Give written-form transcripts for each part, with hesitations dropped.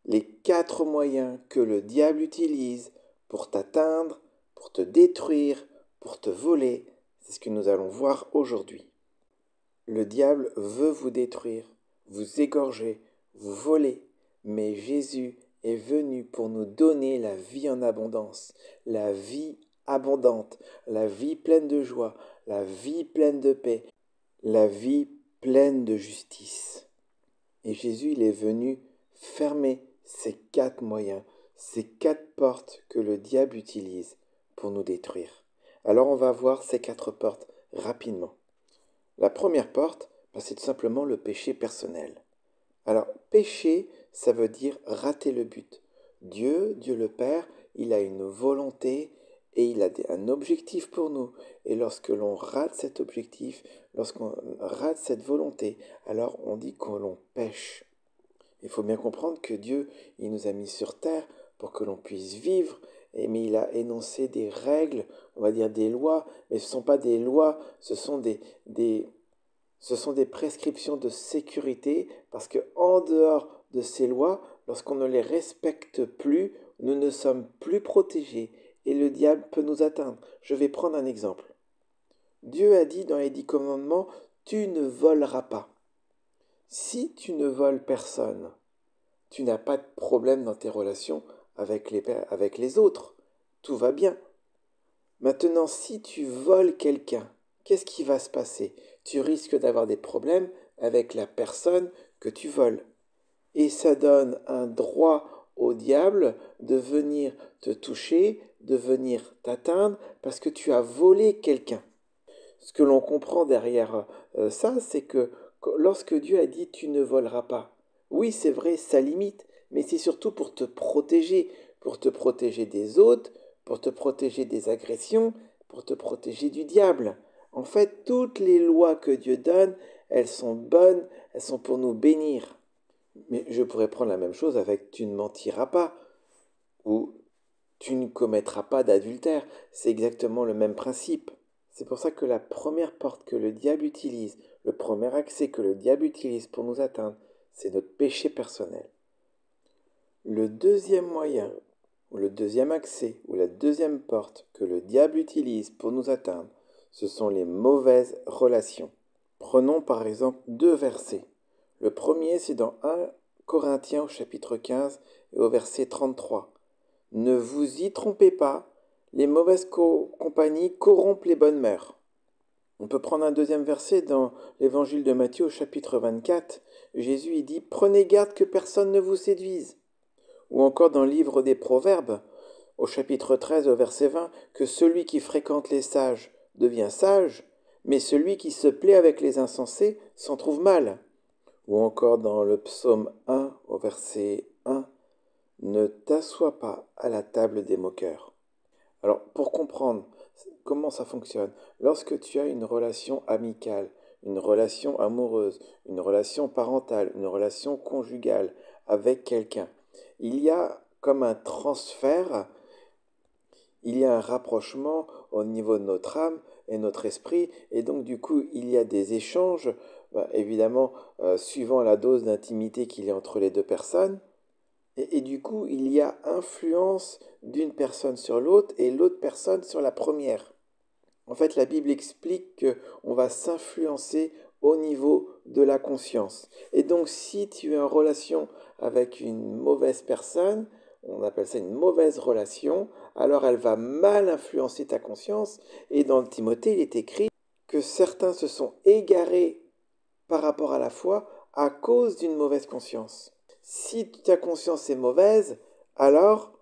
les 4 moyens que le diable utilise pour t'atteindre, pour te détruire, pour te voler. C'est ce que nous allons voir aujourd'hui. Le diable veut vous détruire, vous égorger, vous voler, mais Jésus est venu pour nous donner la vie en abondance, la vie abondante, la vie pleine de joie, la vie pleine de paix, la vie pleine de justice. Et Jésus, il est venu fermer ces 4 moyens, ces 4 portes que le diable utilise pour nous détruire. Alors on va voir ces 4 portes rapidement. La première porte, c'est tout simplement le péché personnel. Alors, péché, ça veut dire rater le but. Dieu le Père, il a une volonté et il a un objectif pour nous. Et lorsque l'on rate cet objectif, lorsqu'on rate cette volonté, alors on dit que l'on pêche. Il faut bien comprendre que Dieu, il nous a mis sur terre pour que l'on puisse vivre, mais il a énoncé des règles, on va dire des lois, mais ce ne sont pas des lois, ce sont des prescriptions de sécurité, parce que en dehors de ces lois, lorsqu'on ne les respecte plus, nous ne sommes plus protégés et le diable peut nous atteindre. Je vais prendre un exemple. Dieu a dit dans les 10 commandements, tu ne voleras pas. Si tu ne voles personne, tu n'as pas de problème dans tes relations avec les autres. Tout va bien. Maintenant, si tu voles quelqu'un, qu'est-ce qui va se passer? Tu risques d'avoir des problèmes avec la personne que tu voles. Et ça donne un droit au diable de venir te toucher, de venir t'atteindre parce que tu as volé quelqu'un. Ce que l'on comprend derrière ça, c'est que lorsque Dieu a dit tu ne voleras pas, oui c'est vrai, ça limite, mais c'est surtout pour te protéger des autres, pour te protéger des agressions, pour te protéger du diable. En fait, toutes les lois que Dieu donne, elles sont bonnes, elles sont pour nous bénir. Mais je pourrais prendre la même chose avec tu ne mentiras pas ou tu ne commettras pas d'adultère. C'est exactement le même principe. C'est pour ça que la première porte que le diable utilise, le premier accès que le diable utilise pour nous atteindre, c'est notre péché personnel. Le deuxième moyen, ou le deuxième accès, ou la deuxième porte que le diable utilise pour nous atteindre, ce sont les mauvaises relations. Prenons par exemple 2 versets. Le premier, c'est dans 1 Corinthiens au chapitre 15 et au verset 33. Ne vous y trompez pas, les mauvaises compagnies corrompent les bonnes mœurs. On peut prendre un deuxième verset dans l'évangile de Matthieu au chapitre 24. Jésus y dit « Prenez garde que personne ne vous séduise ». Ou encore dans le livre des Proverbes, au chapitre 13 au verset 20, que celui qui fréquente les sages devient sage, mais celui qui se plaît avec les insensés s'en trouve mal. Ou encore dans le psaume 1 au verset 1, ne t'assois pas à la table des moqueurs. Alors, pour comprendre comment ça fonctionne, lorsque tu as une relation amicale, une relation amoureuse, une relation parentale, une relation conjugale avec quelqu'un, il y a comme un transfert, il y a un rapprochement au niveau de notre âme et notre esprit, et donc du coup, il y a des échanges, évidemment, suivant la dose d'intimité qu'il y a entre les deux personnes, et du coup, il y a influence d'une personne sur l'autre et l'autre personne sur la première. En fait, la Bible explique qu'on va s'influencer au niveau de la conscience. Et donc, si tu es en relation avec une mauvaise personne, on appelle ça une mauvaise relation, alors elle va mal influencer ta conscience. Et dans Timothée, il est écrit que certains se sont égarés par rapport à la foi à cause d'une mauvaise conscience. Si ta conscience est mauvaise, alors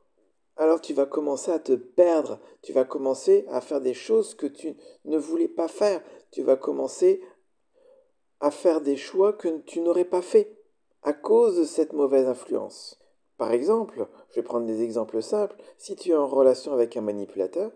tu vas commencer à te perdre, tu vas commencer à faire des choses que tu ne voulais pas faire, tu vas commencer à faire des choix que tu n'aurais pas fait à cause de cette mauvaise influence. Par exemple, je vais prendre des exemples simples, si tu es en relation avec un manipulateur,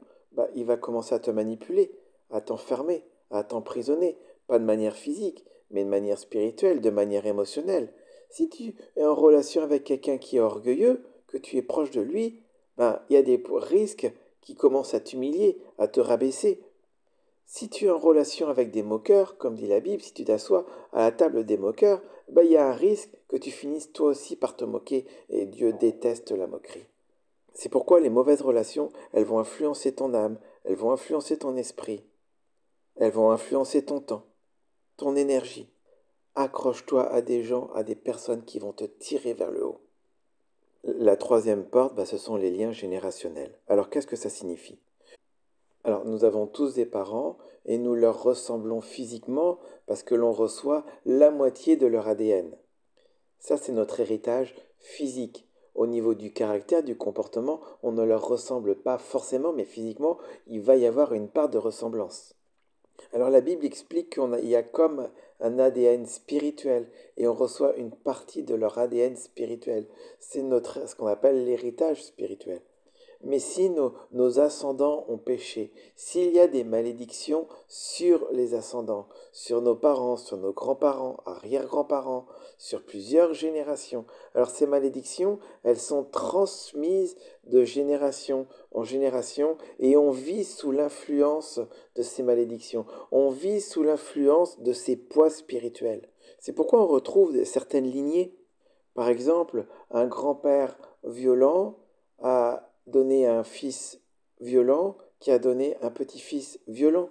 il va commencer à te manipuler, à t'enfermer, à t'emprisonner, pas de manière physique, mais de manière spirituelle, de manière émotionnelle. Si tu es en relation avec quelqu'un qui est orgueilleux, que tu es proche de lui, il y a des risques qui commencent à t'humilier, à te rabaisser. Si tu es en relation avec des moqueurs, comme dit la Bible, si tu t'assois à la table des moqueurs, il y a un risque que tu finisses toi aussi par te moquer et Dieu déteste la moquerie. C'est pourquoi les mauvaises relations, elles vont influencer ton âme, elles vont influencer ton esprit, elles vont influencer ton temps, ton énergie. Accroche-toi à des gens, à des personnes qui vont te tirer vers le haut. La troisième porte, ce sont les liens générationnels. Alors qu'est-ce que ça signifie? Alors nous avons tous des parents et nous leur ressemblons physiquement parce que l'on reçoit la moitié de leur ADN. Ça, c'est notre héritage physique. Au niveau du caractère, du comportement, on ne leur ressemble pas forcément, mais physiquement, il va y avoir une part de ressemblance. Alors la Bible explique qu'il y a comme un ADN spirituel et on reçoit une partie de leur ADN spirituel. C'est ce qu'on appelle l'héritage spirituel. Mais si nos ascendants ont péché, s'il y a des malédictions sur les ascendants, sur nos parents, sur nos grands-parents, arrière-grands-parents, sur plusieurs générations, alors ces malédictions, elles sont transmises de génération en génération et on vit sous l'influence de ces malédictions. On vit sous l'influence de ces poids spirituels. C'est pourquoi on retrouve certaines lignées. Par exemple, un grand-père violent a donné un fils violent qui a donné un petit-fils violent.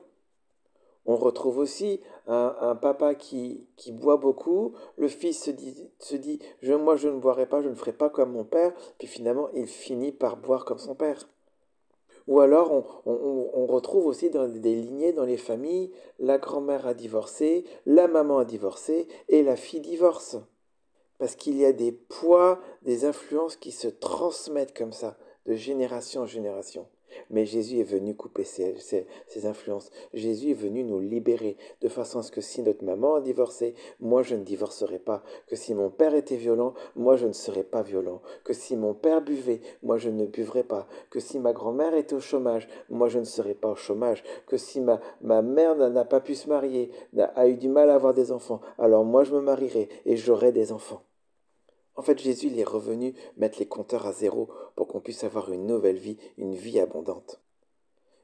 On retrouve aussi un papa qui boit beaucoup, le fils se dit moi je ne boirai pas, je ne ferai pas comme mon père, puis finalement il finit par boire comme son père. Ou alors on retrouve aussi dans des lignées dans les familles, la grand-mère a divorcé, la maman a divorcé et la fille divorce. Parce qu'il y a des poids, des influences qui se transmettent comme ça, de génération en génération. Mais Jésus est venu couper ces influences. Jésus est venu nous libérer, de façon à ce que si notre maman a divorcé, moi je ne divorcerai pas. Que si mon père était violent, moi je ne serais pas violent. Que si mon père buvait, moi je ne buvrais pas. Que si ma grand-mère était au chômage, moi je ne serais pas au chômage. Que si ma mère n'a pas pu se marier, a eu du mal à avoir des enfants, alors moi je me marierai et j'aurai des enfants. En fait, Jésus il est revenu mettre les compteurs à zéro pour qu'on puisse avoir une nouvelle vie, une vie abondante.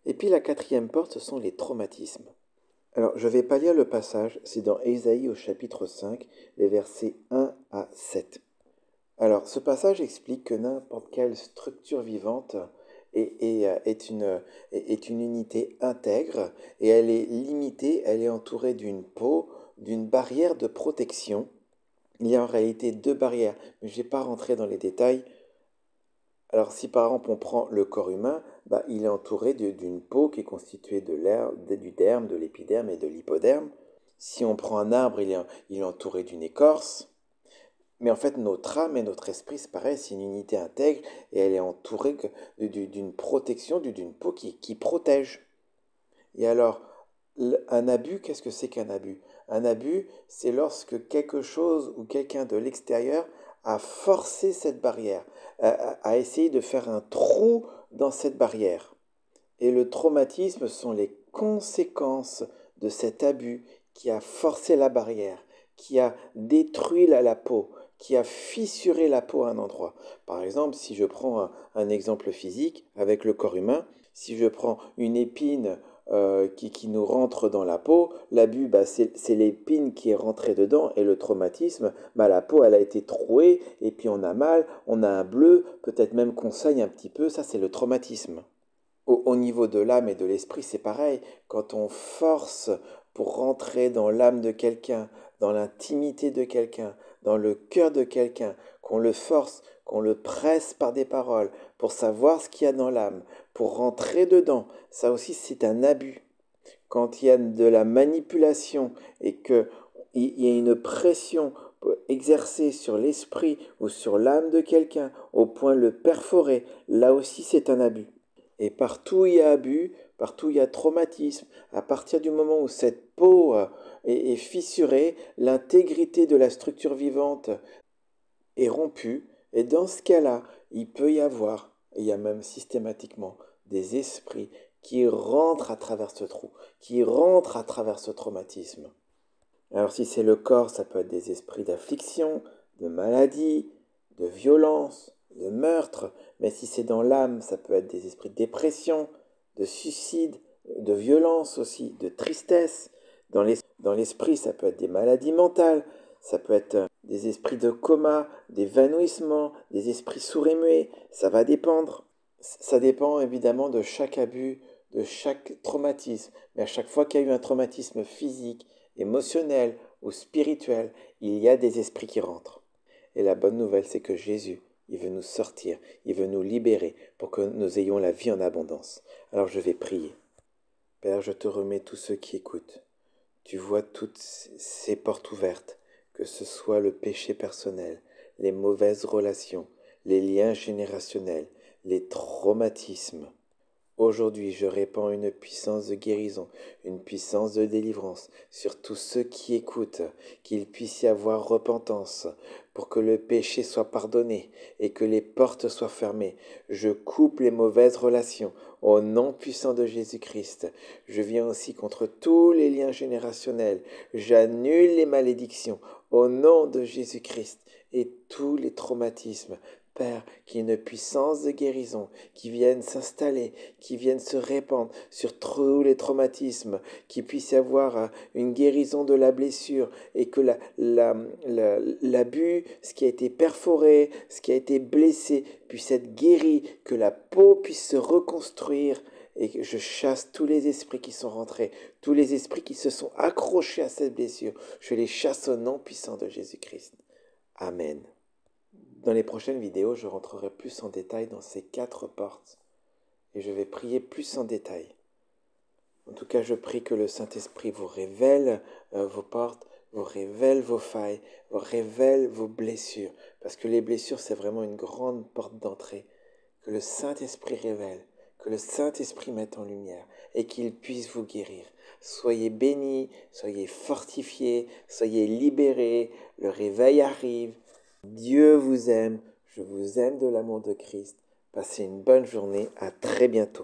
Et puis la quatrième porte, ce sont les traumatismes. Alors, je ne vais pas lire le passage, c'est dans Ésaïe au chapitre 5, les versets 1 à 7. Alors, ce passage explique que n'importe quelle structure vivante est une unité intègre et elle est limitée, elle est entourée d'une peau, d'une barrière de protection. Il y a en réalité deux barrières, mais je ne vais pas rentrer dans les détails. Alors si par exemple on prend le corps humain, il est entouré d'une peau qui est constituée de l'air, du derme, de l'épiderme et de l'hypoderme. Si on prend un arbre, il est entouré d'une écorce. Mais en fait, notre âme et notre esprit, c'est pareil, c'est une unité intègre et elle est entourée d'une protection, d'une peau qui protège. Et alors, un abus, qu'est-ce que c'est qu'un abus? Un abus, c'est lorsque quelque chose ou quelqu'un de l'extérieur a forcé cette barrière, a essayé de faire un trou dans cette barrière. Et le traumatisme sont les conséquences de cet abus qui a forcé la barrière, qui a détruit la peau, qui a fissuré la peau à un endroit. Par exemple, si je prends un exemple physique avec le corps humain, si je prends une épine qui nous rentre dans la peau, l'abus, c'est l'épine qui est rentrée dedans et le traumatisme, la peau, elle a été trouée et puis on a mal, on a un bleu, peut-être même qu'on saigne un petit peu, ça c'est le traumatisme. Au niveau de l'âme et de l'esprit, c'est pareil. Quand on force pour rentrer dans l'âme de quelqu'un, dans l'intimité de quelqu'un, dans le cœur de quelqu'un, qu'on le force, qu'on le presse par des paroles, pour savoir ce qu'il y a dans l'âme, pour rentrer dedans, ça aussi c'est un abus. Quand il y a de la manipulation et qu'il y a une pression exercée sur l'esprit ou sur l'âme de quelqu'un au point de le perforer, là aussi c'est un abus. Et partout où il y a abus, partout où il y a traumatisme, à partir du moment où cette peau est fissurée, l'intégrité de la structure vivante est rompue. Et dans ce cas-là, il peut y avoir, il y a même systématiquement, des esprits qui rentrent à travers ce trou, qui rentrent à travers ce traumatisme. Alors si c'est le corps, ça peut être des esprits d'affliction, de maladie, de violence, de meurtre, mais si c'est dans l'âme, ça peut être des esprits de dépression, de suicide, de violence aussi, de tristesse. Dans l'esprit, ça peut être des maladies mentales, ça peut être des esprits de coma, d'évanouissement, des esprits sourds et muets. Ça va dépendre. Ça dépend évidemment de chaque abus, de chaque traumatisme. Mais à chaque fois qu'il y a eu un traumatisme physique, émotionnel ou spirituel, il y a des esprits qui rentrent. Et la bonne nouvelle, c'est que Jésus, il veut nous sortir, il veut nous libérer pour que nous ayons la vie en abondance. Alors je vais prier. Père, je te remets tous ceux qui écoutent. Tu vois toutes ces portes ouvertes, que ce soit le péché personnel, les mauvaises relations, les liens générationnels, les traumatismes. Aujourd'hui, je répands une puissance de guérison, une puissance de délivrance sur tous ceux qui écoutent, qu'il puisse y avoir repentance pour que le péché soit pardonné et que les portes soient fermées. Je coupe les mauvaises relations au nom puissant de Jésus-Christ. Je viens aussi contre tous les liens générationnels. J'annule les malédictions au nom de Jésus-Christ et tous les traumatismes. Père, qu'il y ait une puissance de guérison qui vienne s'installer, qui vienne se répandre sur tous les traumatismes, qu'il puisse y avoir une guérison de la blessure et que l'abus, ce qui a été perforé, ce qui a été blessé, puisse être guéri, que la peau puisse se reconstruire et que je chasse tous les esprits qui sont rentrés, tous les esprits qui se sont accrochés à cette blessure. Je les chasse au nom puissant de Jésus-Christ. Amen. Dans les prochaines vidéos, je rentrerai plus en détail dans ces 4 portes et je vais prier plus en détail. En tout cas, je prie que le Saint-Esprit vous révèle vos portes, vous révèle vos failles, vous révèle vos blessures. Parce que les blessures, c'est vraiment une grande porte d'entrée. Que le Saint-Esprit révèle, que le Saint-Esprit mette en lumière et qu'il puisse vous guérir. Soyez bénis, soyez fortifiés, soyez libérés. Le réveil arrive. Dieu vous aime, je vous aime de l'amour de Christ. Passez une bonne journée, à très bientôt.